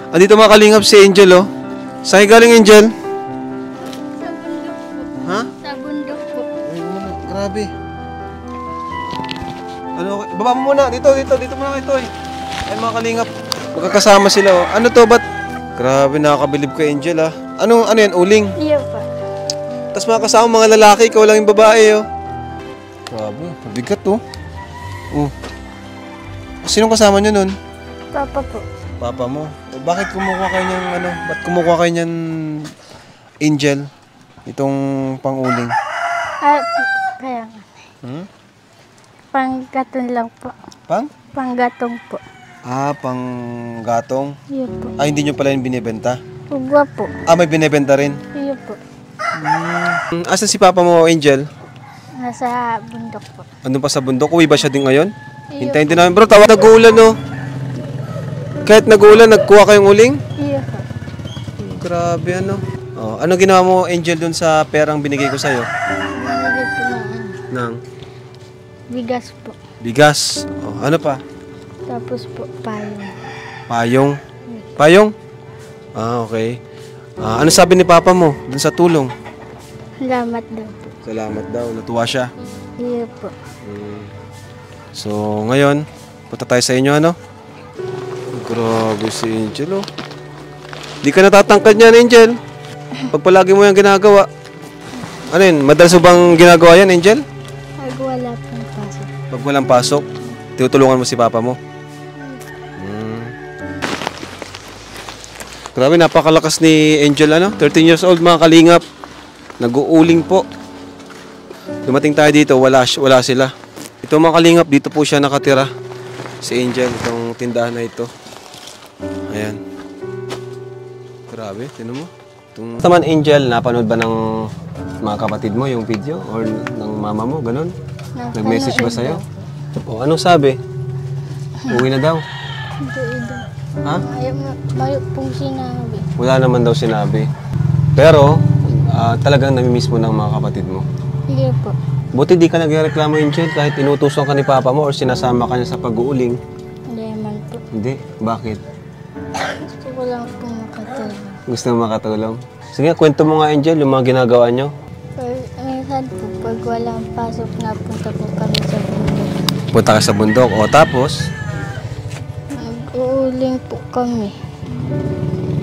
Andito mga kalingap si Angel, oh. Saan galing, Angel? Sa bundok po. Ha? Sa bundok po. Ay, grabe. Ano, baba mo muna. Dito muna kayo, Toy. Ay, mga kalingap. Magkakasama sila, oh. Ano to, ba't? Grabe, nakakabilib ka, Angel, ah. Ano yan, uling? Iya pa. Tapos mga kasama mga lalaki, ikaw lang yung babae, oh. Grabe, mabigat, oh. Oh. Sinong kasama nyo nun? Papa po. Papa mo. O, bakit kumukuha kayo niyang, ba't kumukuha kayo niyan, Angel? Itong panguling. Ah, kaya nga. Hmm? Panggatong lang po. Panggatong po. Ah, panggatong? Iya po. Ah, hindi nyo pala yung binibenta? Ugwa po. Ah, may binibenta rin? Iya po. Asan si Papa mo, Angel? Nasa bundok po. Andun pa sa bundok? Uwi ba siya din ngayon? Iya Hintayin din namin. Bro, tawag nag-uulan, no? Kahit nag-uulan, nagkuha kayong uling? Iya po. Grabe, ano? Oh, ano ginawa mo, Angel, dun sa perang binigay ko sa'yo? Binigay po na Nang bigas po. bigas. Oh, ano pa? Tapos po payong. Payong. Payong? Ah, okay. Ah, ano sabi ni Papa mo dun sa tulong? Salamat daw po. Salamat daw. Natuwa siya. Iya po. So, ngayon, punta tayo sa inyo, ano? Grabe si Angel, oh. Di ka natatangkad niyan, Angel. Pag palagi mo yung ginagawa. Ano yun? Madalas mo bang ginagawa yan, Angel? Pag wala pong pasok. Pag walang pasok, tinutulungan mo si Papa mo. Grabe, napakalakas ni Angel, ano? 13 years old, mga kalingap. Nag-uuling po. Dumating tayo dito, wala sila. Ito mga kalingap, dito po siya nakatira. Si Angel, itong tindahan na ito. Ayan. Grabe, tinan mo. Naman, Angel, napanood ba ng mga kapatid mo yung video? Or ng mama mo, ganun? Nag-message ba sa'yo? O, anong sabi? Uwi na daw. Hindi daw. Ha? Mayo pong sinabi. Wala naman daw sinabi. Pero, talagang namimiss mo ng mga kapatid mo. Iya po. Buti di ka nagreklamo, Angel, kahit inutusan ka ni Papa mo or sinasama ka niya sa pag-uuling. Hindi man po. Hindi? Bakit? Gusto ko lang po makatulong. Gusto mo makatulong? Sige, kwento mo nga, Angel, yung mga ginagawa nyo. Minsan po, pag walang pasok, napunta po kami sa bundok. Punta ka sa bundok. O, tapos? Nag-uuling po kami.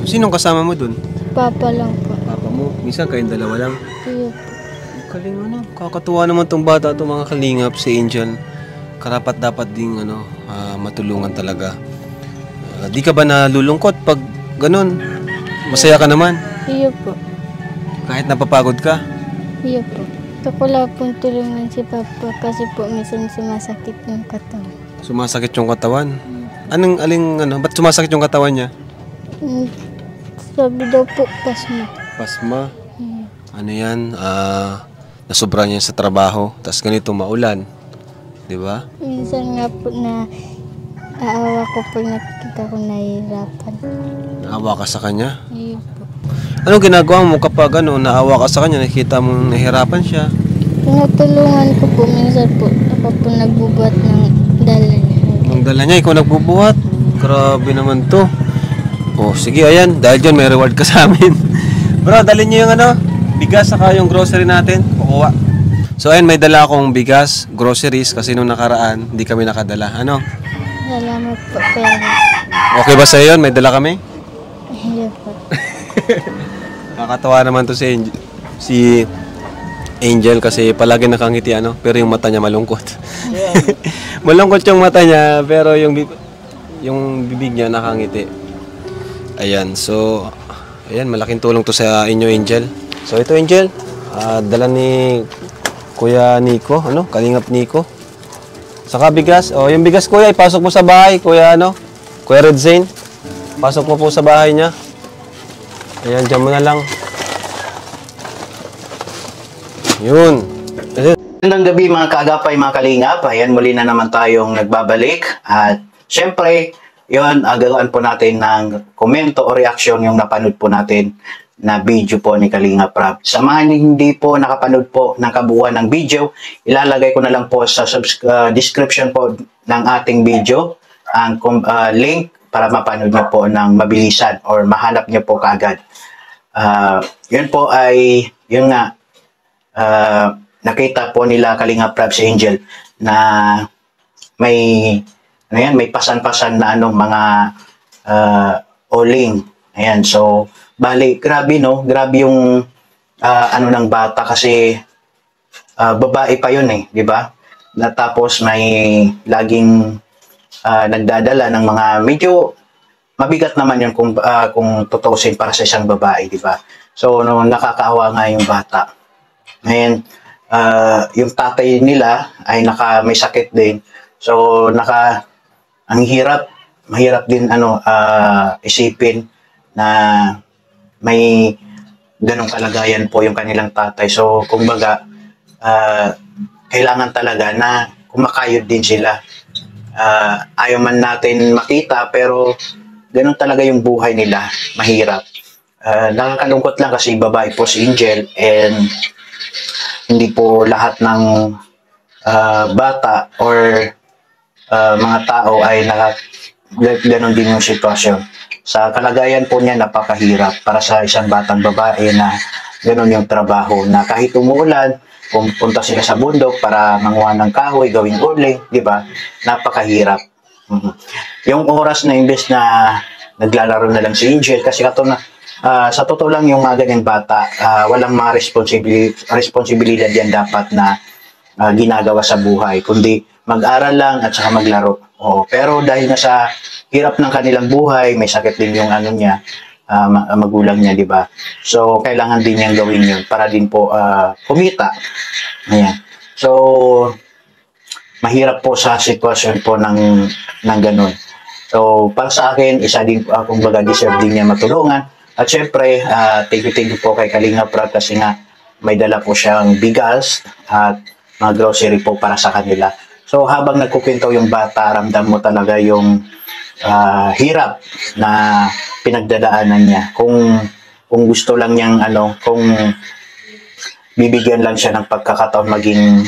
Sinong kasama mo dun? Papa lang po. Papa mo. Minsan kayong dalawa lang. Iya po. Kaling ano, kakatuwa naman tong bata, itong mga kalingap, si Angel. Karapat dapat ding matulungan talaga. Di ka ba nalulungkot pag ganun? Masaya ka naman? Iya po. Kahit napapagod ka? Iya po. Gusto ko lang pong tulungan si Papa kasi po minsan sumasakit yung katawan. Sumasakit yung katawan? Ba't sumasakit yung katawan niya? Sabi daw po, pasma. Pasma? Ano yan? Nasobra niya sa trabaho, tapos ganito maulan. Di ba? Minsan nga po na aawa ko pag nakikita ko nahihirapan. Naawa ka sa kanya? Iya po. Anong ginagawa mo kapag naawa ka sa kanya, nakikita mong nahihirapan siya? Tinutulungan ko po minsan po. Ako po nagbubuhat ng dala niya. Ang dala niya, ikaw nagbubuhat. Grabe naman to. Oh, sige, ayan. Dahil dyan, may reward ka sa amin. Bro, dalhin niyo yung bigas saka yung grocery natin. Kukuha. So, ayan, may dala akong bigas, groceries, kasi nung nakaraan, hindi kami nakadala. Ano? Salamat po, pero Okay ba sa'yo yun? May dala kami? iya po. Nakakatawa naman to si Angel kasi palagi nakangiti, pero yung mata niya malungkot. Malungkot yung mata niya, pero yung bibig niya nakangiti. Ayan, so, ayan, malaking tulong to sa inyo, Angel. So, ito, Angel, dala ni Kuya Nico, Kalingap Nico. Saka bigas. O, yung bigas, Kuya, ipasok mo sa bahay, Kuya, Kuya Red Zane. Pasok mo po sa bahay niya. Ayan, dyan mo na lang. Yun. Magandang gabi mga kaagapay, mga kalingap. Ayan, muli na naman tayong nagbabalik. At syempre, yun, gagawin po natin ng komento o reaction yung napanood po natin na video po ni Kalingap Rab. Sa mga hindi po nakapanood po ng kabuuan ng video, ilalagay ko na lang po sa description po ng ating video ang link para mapanood niyo po ng mabilisan or mahanap niyo po kaagad. Yun po ay, yun nga, nakita po nila Kalinga Prab si Angel na may, ano yan, may pasan-pasan na mga oling. Ayan, so, bali, grabe no, grabe yung ng bata kasi babae pa yun di ba? Tapos may laging nagdadala ng mga medyo mabigat naman yun kung tutuusin para sa isang babae, di ba? So, nakakaawa nga yung bata. Ngayon, yung tatay nila ay may sakit din. So, ang mahirap din isipin na may ganong kalagayan po yung kanilang tatay. So, kumbaga, kailangan talaga na kumakayod din sila. Ayaw man natin makita, pero ganun talaga yung buhay nila. Mahirap. Nakakalungkot lang kasi babae po si Angel and hindi po lahat ng bata or mga tao ay ganun din yung sitwasyon. Sa kalagayan po niya, napakahirap para sa isang batang babae na ganun yung trabaho na kahit umuulan, pumunta sila sa bundok para manguha ng kahoy, gawing uling, di ba? Napakahirap. Yung oras na imbes na naglalaro na lang si Angel, kasi sa totoo lang yung mga ganyang bata, walang mga responsibilidad yan dapat na ginagawa sa buhay, kundi mag-aral lang at saka maglaro. Pero dahil na sa hirap ng kanilang buhay, may sakit din yung magulang niya, di ba? So, kailangan din niyang gawin yun para din po kumita. Ayan. So, mahirap po sa sitwasyon po ng ganun. So, para sa akin, isa din po, kumbaga, deserve din niya matulungan. At syempre, thank you po kay Kalinga Prab kasi nga may dala po siyang bigas at mga grocery po para sa kanila. So, habang nagkukwento yung bata, ramdam mo talaga yung hirap na pinagdadaanan niya. Kung gusto lang niyang kung bibigyan lang siya ng pagkakataon maging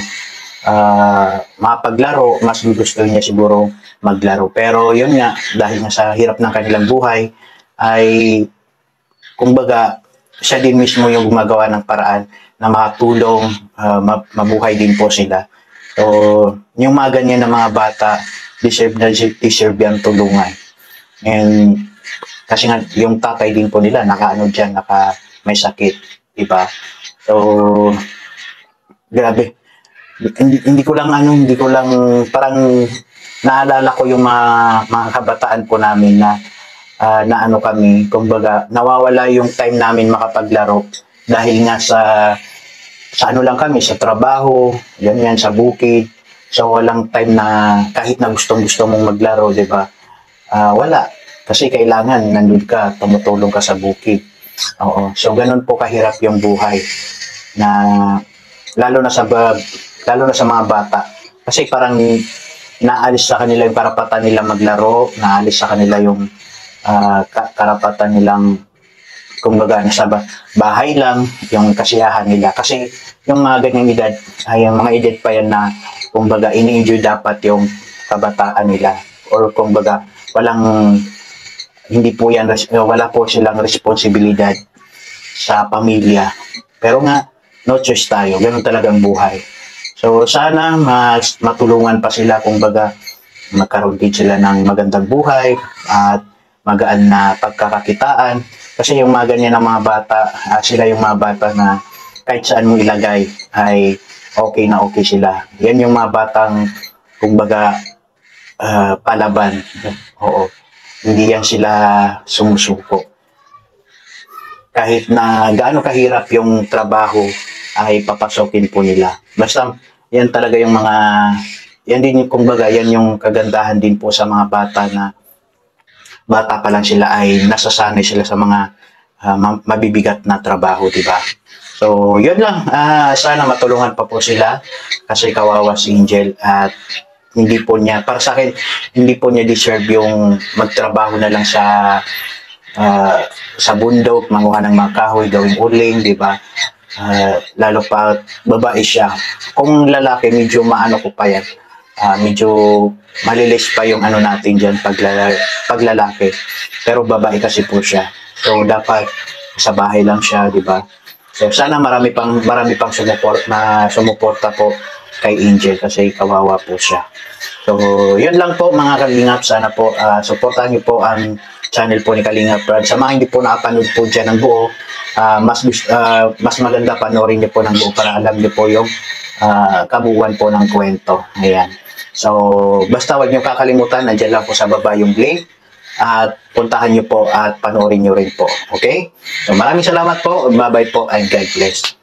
mapaglaro, mas gusto niya siguro maglaro. Pero yun nga, dahil nga sa hirap ng kanilang buhay, ay kumbaga, siya din mismo yung gumagawa ng paraan na makatulong, mabuhay din po sila. So, yung mga ganyan na mga bata, deserve yan tulungan. And kasi nga, yung tatay din po nila, may sakit, diba? So, grabe. Hindi ko lang, parang naalala ko yung mga kabataan po namin na kami, kumbaga, nawawala yung time namin makapaglaro dahil nga sa lang kami, sa trabaho, yan, sa bukid. So, walang time na kahit na gustong-gusto mong maglaro, di ba? Wala. Kasi kailangan, nandun ka, tumutulong ka sa bukid. Oo. So, ganun po kahirap yung buhay na lalo na sa mga bata. Kasi parang naalis sa kanila yung karapatan nila maglaro, naalis sa kanila yung karapatan nilang kumbaga sa bahay lang yung kasiyahan nila. Kasi yung mga ganyang edad, ay yung mga edad pa yan na kumbaga ini-enjoy dapat yung kabataan nila. Or kumbaga wala po silang responsibilidad sa pamilya. Pero nga, no choice tayo. Ganun talagang buhay. So sana matulungan pa sila, kumbaga magkaroon din sila ng magandang buhay at magaan na pagkakakitaan. Kasi yung mga ganyan ng mga bata, sila yung mga bata na kahit saan mo ilagay ay okay na okay sila. Yan yung mga batang, kumbaga, palaban. Oo. Hindi yan sila sumusuko. Kahit na gaano kahirap yung trabaho, ay papasokin po nila. Basta, yan talaga yung yan din yung, kumbaga, yan yung kagandahan din po sa mga bata na bata pa lang sila ay nasasanay sila sa mga mabibigat na trabaho, diba? So, yun lang. Sana matulungan pa po sila kasi kawawa si Angel at para sa akin, hindi po niya deserve yung magtrabaho na lang sa bundok, manguha ng mga kahoy, gawing uling, diba? Lalo pa babae siya. Kung lalaki, medyo maano ko pa yan. medyo malilis pa yung ano natin dyan paglalaki. Pero babae kasi po siya. So, dapat sa bahay lang siya, di ba? So, sana marami pang sumuporta po kay Angel kasi kawawa po siya. So, yun lang po mga Kalingap. Sana po supportahan niyo po ang channel po ni Kalingap Brad. Sa mga hindi po nakapanood po dyan ng buo, mas maganda panoorin niyo po ng buo para alam niyo po yung kabuuan po ng kwento. Ayan. So, basta wag niyo kakalimutan, nandiyan lang po sa baba yung link. At puntahan niyo po at panoorin niyo rin po. Okay? So, maraming salamat po. Bye-bye po and God bless.